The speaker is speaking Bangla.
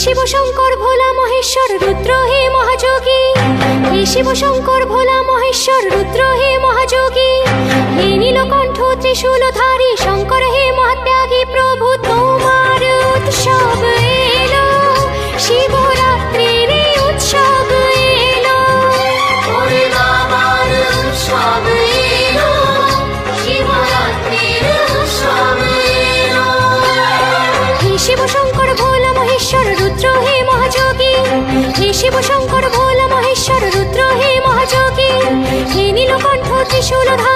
শিব শঙ্কর ভোলা মহেশ্বর রুদ্র হে মহাযোগী, হে শিব শঙ্কর ভোলা মহেশ্বর রুদ্র হে মহাযোগী, হে নীলকণ্ঠ ত্রিশূলধারী শঙ্কর হে মহাত্যাগী প্রভু তোমার উৎসব এলো, শিবরাত্রির উৎসব এলো, ওরে বাবার উৎসব এলো, শিবরাত্রির উৎসব এলো। হে শিব শঙ্কর ভোলা মহেশ্বর রুদ্র হে মহাযোগী, হে শিব শঙ্কর ভোলা মহেশ্বর রুদ্র হে মহাযোগী, হে নীলকণ্ঠ ত্রিশূলধারী